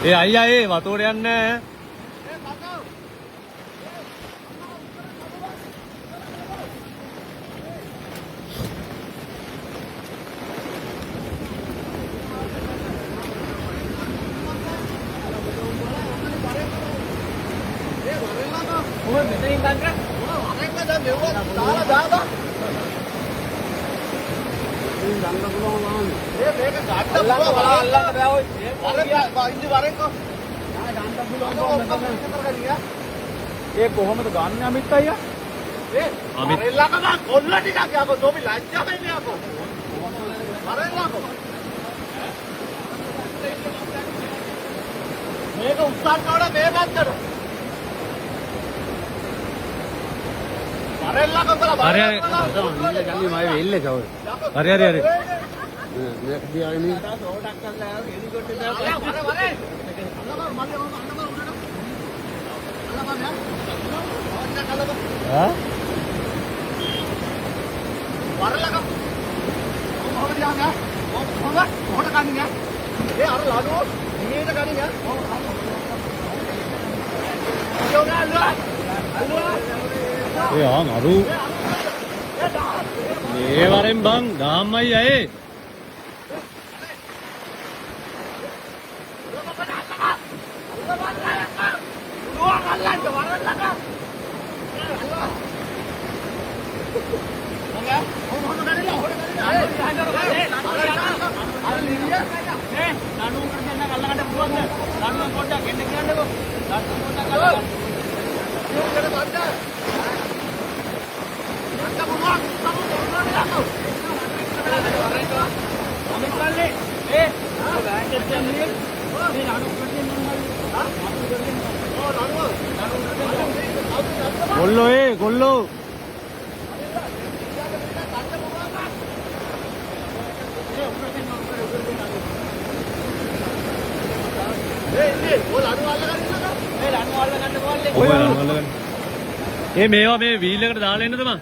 ඒ අයියා ඒ වතුරට යන්නේ ඔය මෙතනින් ගන්න. අරෙන්ම දැන් මෙව්වා දාලා දාලා. ඉතින් ගන්න පුළුවන් වහන්නේ. මේක ගන්න පුළුවන් අල්ලන්න බෑ ඔය. ඉඳි වරෙන්කෝ. යා ගන්න පුළුවන් මෙතන. ඒ කොහොමද ගන්න අමිත් අයියා? අමිත් රෙල්ලකම කොල්ල ටිකක් යකෝ තෝපි ලැජ්ජා වෙන්නේ යකෝ. වරෙන්ලාකෝ. මේක උස්සන්න ඕන මේ පැත්තට. හරි හරි අරු මේ වරෙන් බං ගාම්මයි අය ගොල්ලෝ ගොල්ලෝ මේවා මේ වීල් එකට දාලා එන්නද මං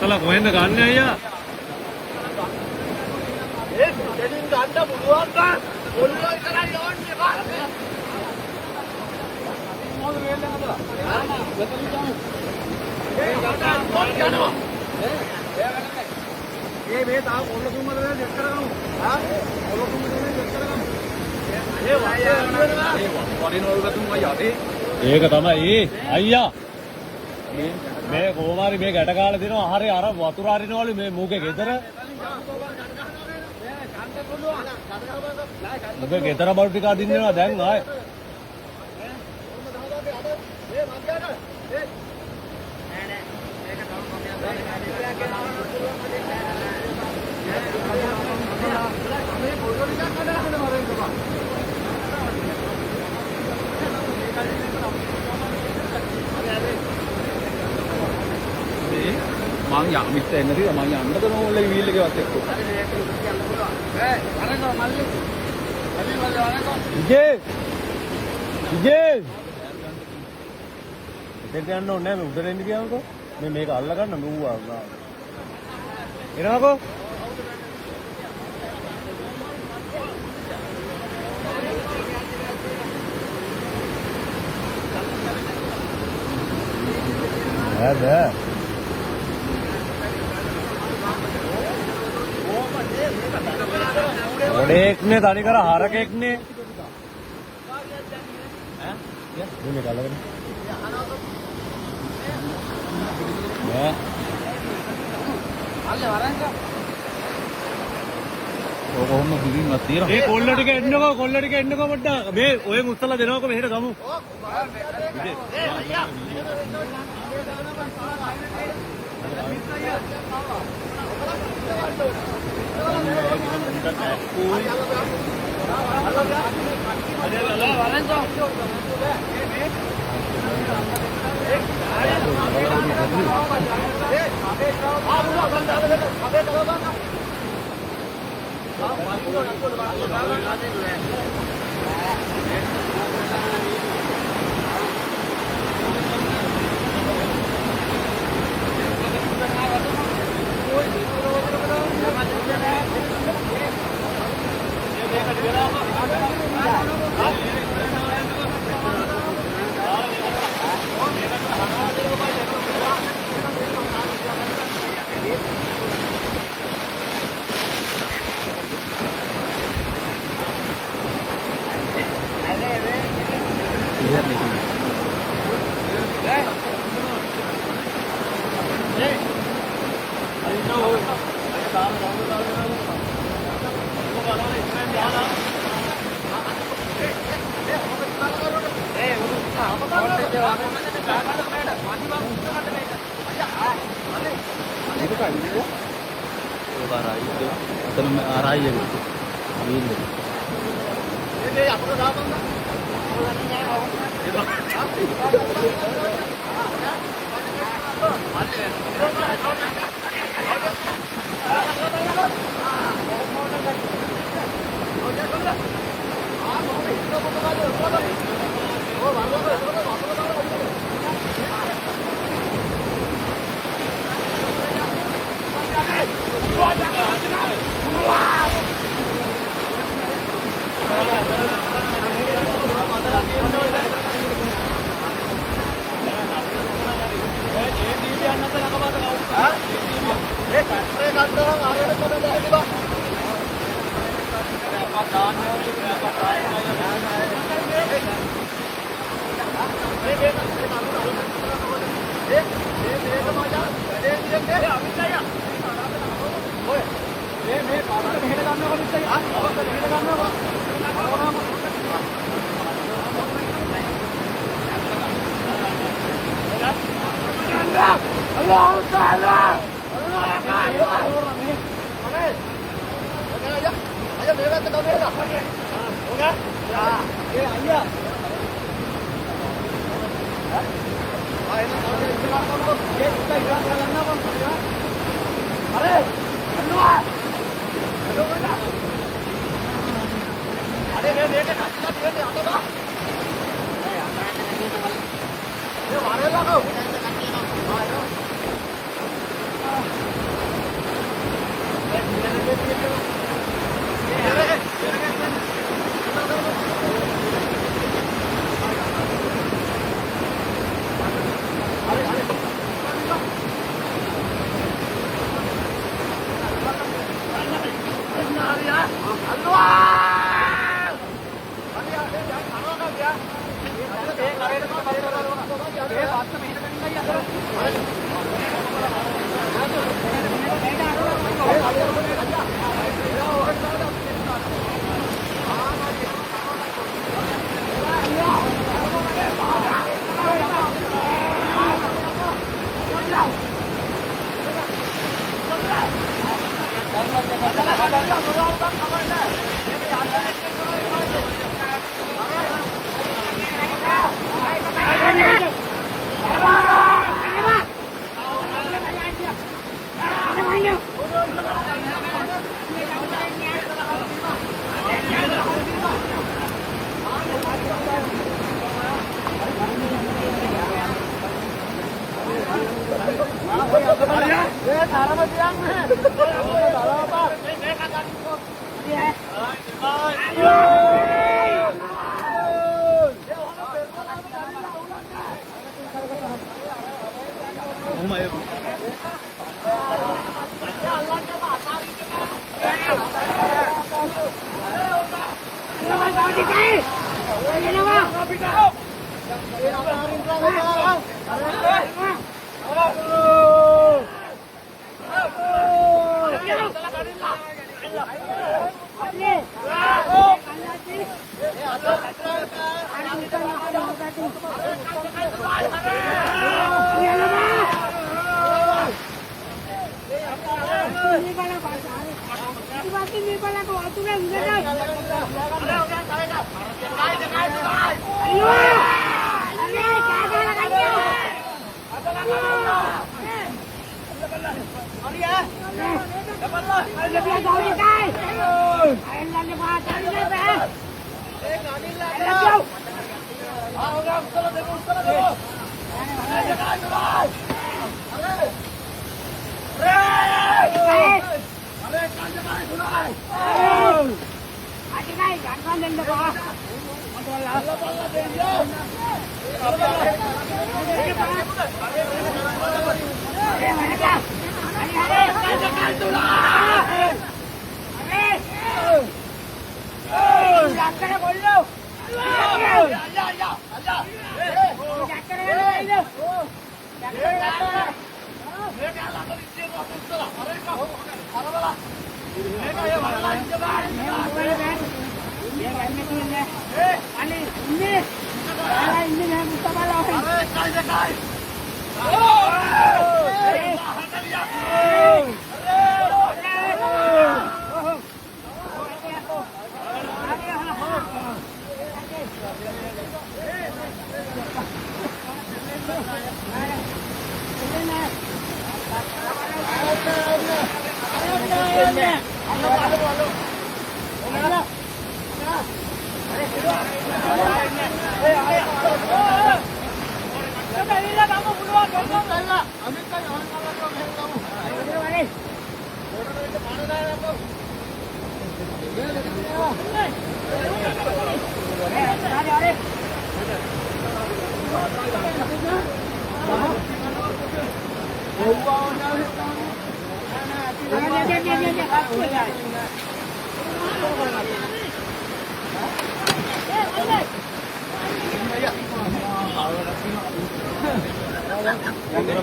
Salah koහෙන්ද ගන්න අයියා දෙලින් ගන්න පුළුවන් බා ඔල්ලෝ ඉතරයි යවන්නේ බා මොන වෙලද හදලා මෙතන ගමු ගන්න මොන යනවා මේ තාම ඔල්ල තුම්මද නේද චෙක් කරගමු ඔල්ල තුම්මද නේද චෙක් කරගමු වරින් ඔල්ල තුම්ම යටේ ඒක තමයි අයියා මේ කොමාරි මේ ගැට කාලා දෙනවා හරි අර වතුර අරිනවලු මේ මූගේ ගෙදර මූගේ ගෙදර බඩු ටික අදින්නවා දැන් ආයේ මං යමිට එන්න දිලා මං යන්නද මොල්ලේ වීල් එකේවත් එක්ක. හරි මේක කියන්න පුළුවන්. වරනවා මල්ලි. හරි වරනවා. ඉජේ. දෙන්න යන්න ඕනේ නෑ මේ උඩට එන්න ගියාමකෝ. මේ මේක අල්ල ගන්න මෙව්වා. එනවාකෝ. බෑ ගොඩේක්නේ තනි කර හරකෙක්නේ මේ ගලගෙන නෑ අල්ල වරන්ක ඕකොම බිවින්වත් තියෙනවා මේ කොල්ල ටික එන්නකෝ පොඩ්ඩක් මේ ඔය මුස්සලා දෙනවකෝ මෙහෙට ගමු Oh my God.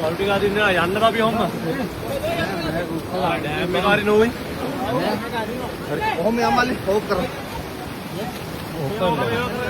මල්ටි ගාදින්න යන්න අපි හොම්ම. ඩෑම් එක හරි නෝයි. කොහොම යම්මල්ලි ඕක කරා. ඔක්කොම